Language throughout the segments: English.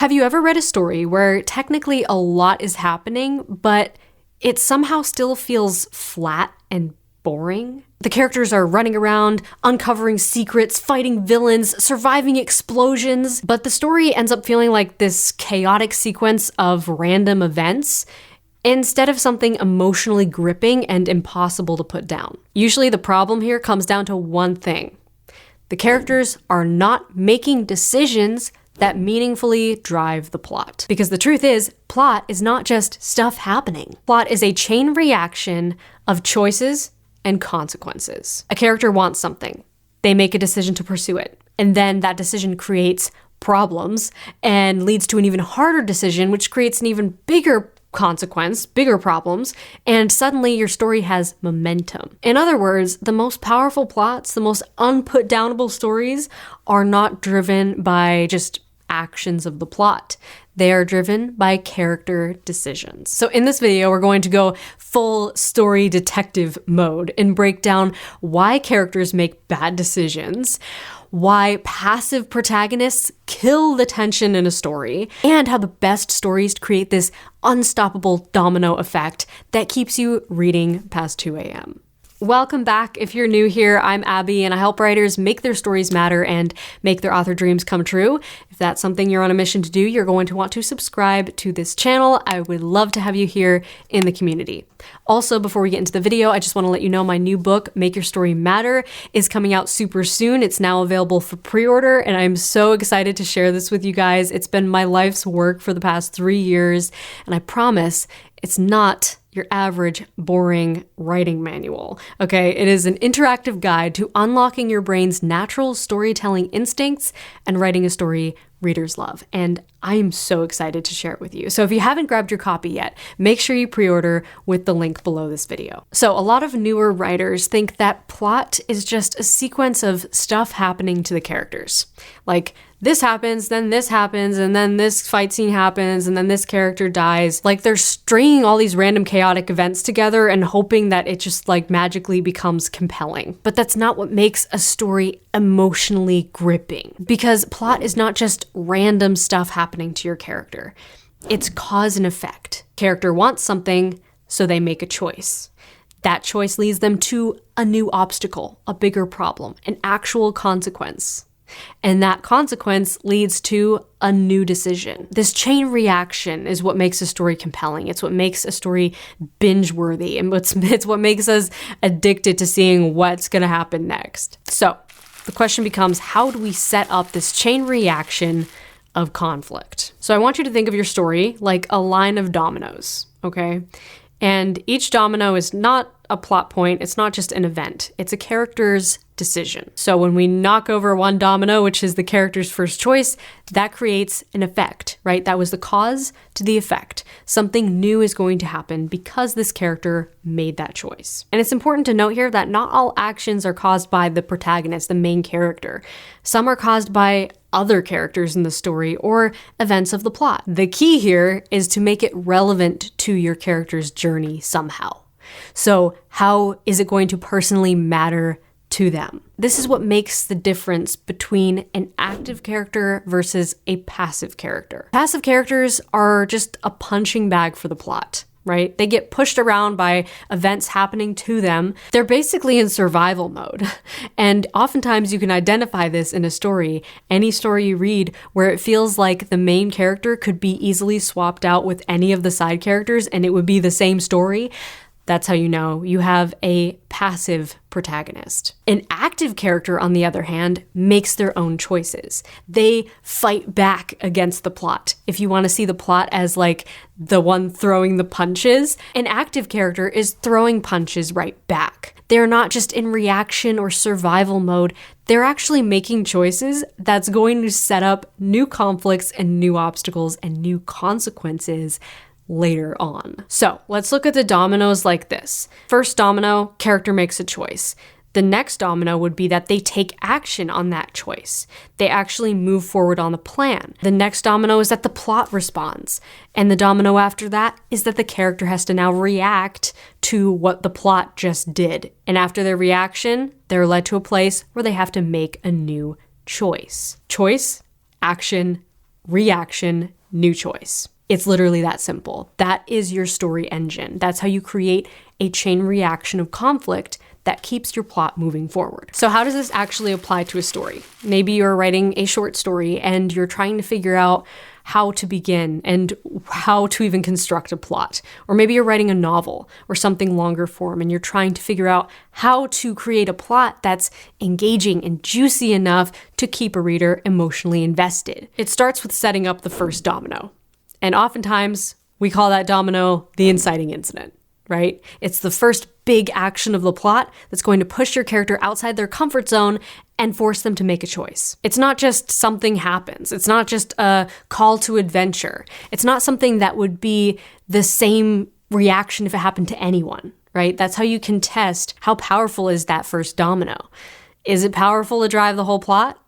Have you ever read a story where technically a lot is happening, but it somehow still feels flat and boring? The characters are running around, uncovering secrets, fighting villains, surviving explosions, but the story ends up feeling like this chaotic sequence of random events instead of something emotionally gripping and impossible to put down. Usually the problem here comes down to one thing. The characters are not making decisions that meaningfully drive the plot. Because the truth is, plot is not just stuff happening. Plot is a chain reaction of choices and consequences. A character wants something. They make a decision to pursue it. And then that decision creates problems and leads to an even harder decision, which creates an even bigger consequence, bigger problems, and suddenly your story has momentum. In other words, the most powerful plots, the most unputdownable stories are not driven by just actions of the plot. They are driven by character decisions. So in this video, we're going to go full story detective mode and break down why characters make bad decisions, why passive protagonists kill the tension in a story, and how the best stories create this unstoppable domino effect that keeps you reading past 2 a.m. Welcome back. If you're new here, I'm Abby and I help writers make their stories matter and make their author dreams come true. If that's something you're on a mission to do, you're going to want to subscribe to this channel. I would love to have you here in the community. Also, before we get into the video, I just want to let you know my new book, Make Your Story Matter, is coming out super soon. It's now available for pre-order and I'm so excited to share this with you guys. It's been my life's work for the past 3 years and I promise it's not your average boring writing manual. Okay, it is an interactive guide to unlocking your brain's natural storytelling instincts and writing a story readers love. And I'm so excited to share it with you. So if you haven't grabbed your copy yet, make sure you pre-order with the link below this video. So a lot of newer writers think that plot is just a sequence of stuff happening to the characters. Like this happens, and then this fight scene happens, and then this character dies. Like they're stringing all these random chaotic events together and hoping that it just like magically becomes compelling. But that's not what makes a story emotionally gripping. Because plot is not just random stuff happening to your character. It's cause and effect. Character wants something, so they make a choice. That choice leads them to a new obstacle, a bigger problem, an actual consequence. And that consequence leads to a new decision. This chain reaction is what makes a story compelling. It's what makes a story binge-worthy, and it's what makes us addicted to seeing what's going to happen next. So the question becomes, how do we set up this chain reaction of conflict? So I want you to think of your story like a line of dominoes, okay? And each domino is not a plot point. It's not just an event. It's a character's decision. So when we knock over one domino, which is the character's first choice, that creates an effect, right? That was the cause to the effect. Something new is going to happen because this character made that choice. And it's important to note here that not all actions are caused by the protagonist, the main character. Some are caused by other characters in the story or events of the plot. The key here is to make it relevant to your character's journey somehow. So how is it going to personally matter to them? This is what makes the difference between an active character versus a passive character. Passive characters are just a punching bag for the plot, right? They get pushed around by events happening to them. They're basically in survival mode. And oftentimes you can identify this in a story. Any story you read where it feels like the main character could be easily swapped out with any of the side characters and it would be the same story. That's how you know you have a passive protagonist. An active character, on the other hand, makes their own choices. They fight back against the plot. If you want to see the plot as like the one throwing the punches, an active character is throwing punches right back. They're not just in reaction or survival mode. They're actually making choices that's going to set up new conflicts and new obstacles and new consequences later on. So let's look at the dominoes like this. First domino, character makes a choice. The next domino would be that they take action on that choice. They actually move forward on the plan. The next domino is that the plot responds. And the domino after that is that the character has to now react to what the plot just did. And after their reaction, they're led to a place where they have to make a new choice. Choice, action, reaction, new choice. It's literally that simple. That is your story engine. That's how you create a chain reaction of conflict that keeps your plot moving forward. So how does this actually apply to a story? Maybe you're writing a short story and you're trying to figure out how to begin and how to even construct a plot. Or maybe you're writing a novel or something longer form and you're trying to figure out how to create a plot that's engaging and juicy enough to keep a reader emotionally invested. It starts with setting up the first domino. And oftentimes we call that domino the inciting incident, right? It's the first big action of the plot that's going to push your character outside their comfort zone and force them to make a choice. It's not just something happens. It's not just a call to adventure. It's not something that would be the same reaction if it happened to anyone, right? That's how you can test how powerful is that first domino. Is it powerful to drive the whole plot?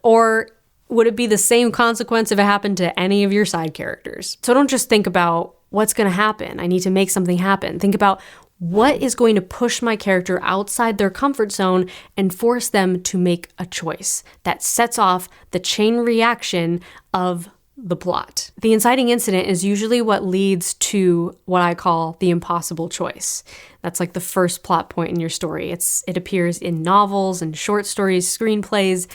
Or would it be the same consequence if it happened to any of your side characters? So don't just think about what's going to happen. I need to make something happen. Think about what is going to push my character outside their comfort zone and force them to make a choice that sets off the chain reaction of the plot. The inciting incident is usually what leads to what I call the impossible choice. That's like the first plot point in your story. It appears in novels and short stories, screenplays,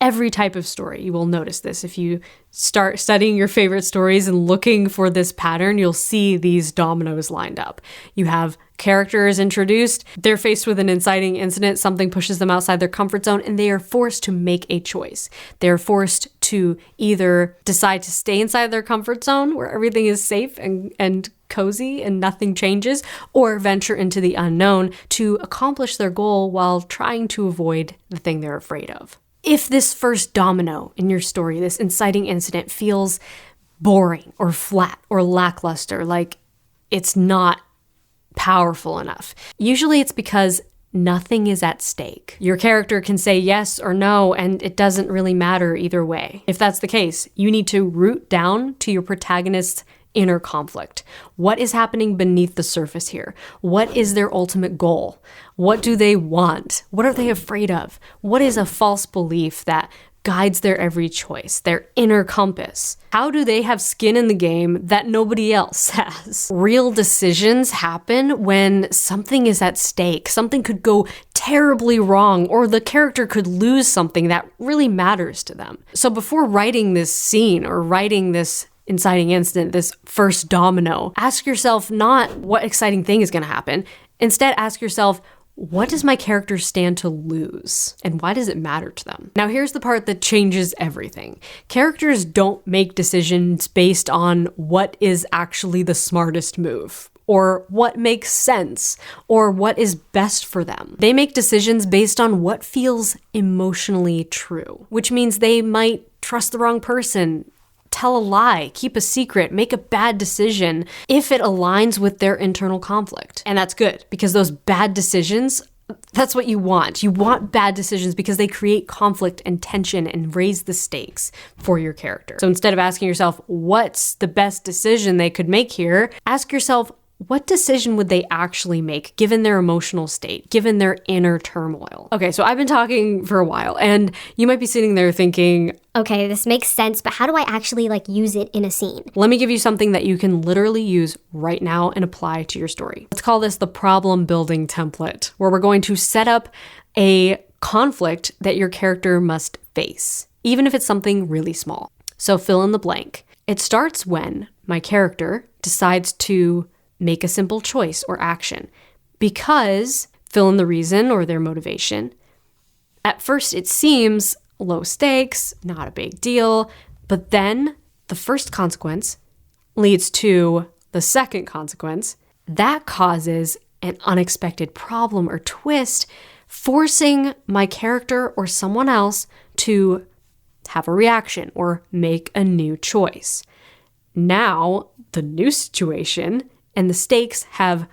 every type of story. You will notice this. If you start studying your favorite stories and looking for this pattern, you'll see these dominoes lined up. You have characters introduced, they're faced with an inciting incident, something pushes them outside their comfort zone, and they are forced to make a choice. They're forced to either decide to stay inside their comfort zone where everything is safe and cozy and nothing changes, or venture into the unknown to accomplish their goal while trying to avoid the thing they're afraid of. If this first domino in your story, this inciting incident, feels boring or flat or lackluster, like it's not powerful enough, usually it's because nothing is at stake. Your character can say yes or no, and it doesn't really matter either way. If that's the case, you need to root down to your protagonist's inner conflict. What is happening beneath the surface here? What is their ultimate goal? What do they want? What are they afraid of? What is a false belief that guides their every choice, their inner compass? How do they have skin in the game that nobody else has? Real decisions happen when something is at stake. Something could go terribly wrong, or the character could lose something that really matters to them. So before writing this scene or writing this inciting incident, this first domino, ask yourself not what exciting thing is going to happen. Instead, ask yourself, what does my character stand to lose? And why does it matter to them? Now, here's the part that changes everything. Characters don't make decisions based on what is actually the smartest move, or what makes sense, or what is best for them. They make decisions based on what feels emotionally true, which means they might trust the wrong person, tell a lie, keep a secret, make a bad decision if it aligns with their internal conflict. And that's good, because those bad decisions, that's what you want. You want bad decisions because they create conflict and tension and raise the stakes for your character. So instead of asking yourself, what's the best decision they could make here? Ask yourself, what decision would they actually make given their emotional state, given their inner turmoil? Okay, so I've been talking for a while, and you might be sitting there thinking, okay, this makes sense, but how do I actually use it in a scene? Let me give you something that you can literally use right now and apply to your story. Let's call this the problem building template, where we're going to set up a conflict that your character must face, even if it's something really small. So fill in the blank. It starts when my character decides to make a simple choice or action because fill in the reason or their motivation. At first, it seems low stakes, not a big deal, but then the first consequence leads to the second consequence. That causes an unexpected problem or twist, forcing my character or someone else to have a reaction or make a new choice. Now, the new situation and the stakes have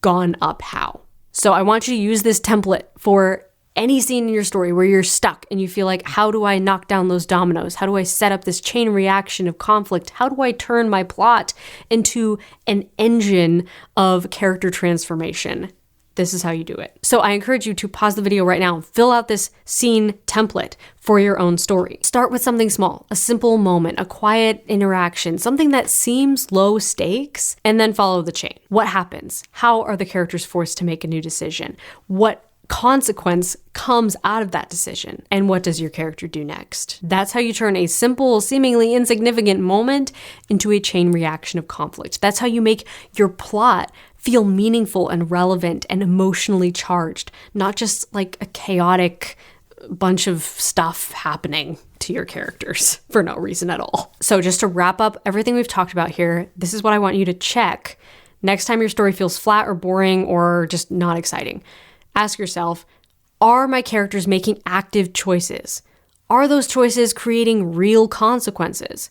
gone up how. So I want you to use this template for any scene in your story where you're stuck and you feel like, how do I knock down those dominoes? How do I set up this chain reaction of conflict? How do I turn my plot into an engine of character transformation? This is how you do it. So I encourage you to pause the video right now and fill out this scene template for your own story. Start with something small, a simple moment, a quiet interaction, something that seems low stakes, and then follow the chain. What happens? How are the characters forced to make a new decision? What consequence comes out of that decision? And what does your character do next? That's how you turn a simple, seemingly insignificant moment into a chain reaction of conflict. That's how you make your plot feel meaningful and relevant and emotionally charged, not just like a chaotic bunch of stuff happening to your characters for no reason at all. So just to wrap up everything we've talked about here, this is what I want you to check next time your story feels flat or boring or just not exciting. Ask yourself, are my characters making active choices? Are those choices creating real consequences?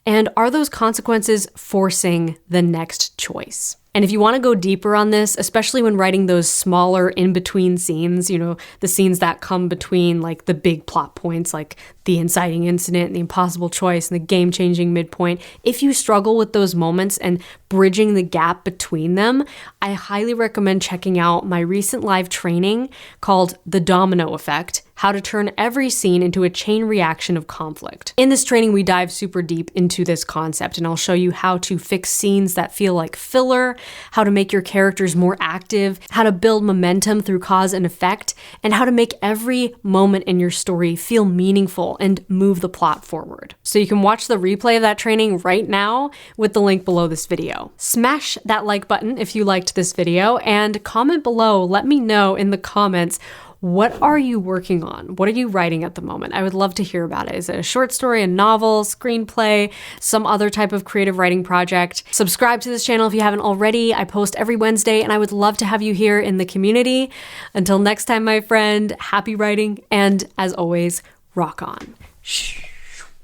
And are those consequences forcing the next choice? And if you want to go deeper on this, especially when writing those smaller in-between scenes, the scenes that come between like the big plot points, like the inciting incident, the impossible choice, and the game-changing midpoint, if you struggle with those moments and bridging the gap between them, I highly recommend checking out my recent live training called The Domino Effect: How to Turn Every Scene into a Chain Reaction of Conflict. In this training, we dive super deep into this concept, and I'll show you how to fix scenes that feel like filler, how to make your characters more active, how to build momentum through cause and effect, and how to make every moment in your story feel meaningful and move the plot forward. So you can watch the replay of that training right now with the link below this video. Smash that like button if you liked this video, and comment below. Let me know in the comments, what are you working on? What are you writing at the moment? I would love to hear about it. Is it a short story, a novel, screenplay, some other type of creative writing project? Subscribe to this channel if you haven't already. I post every Wednesday, and I would love to have you here in the community. Until next time, my friend, happy writing, and as always, rock on. Shh.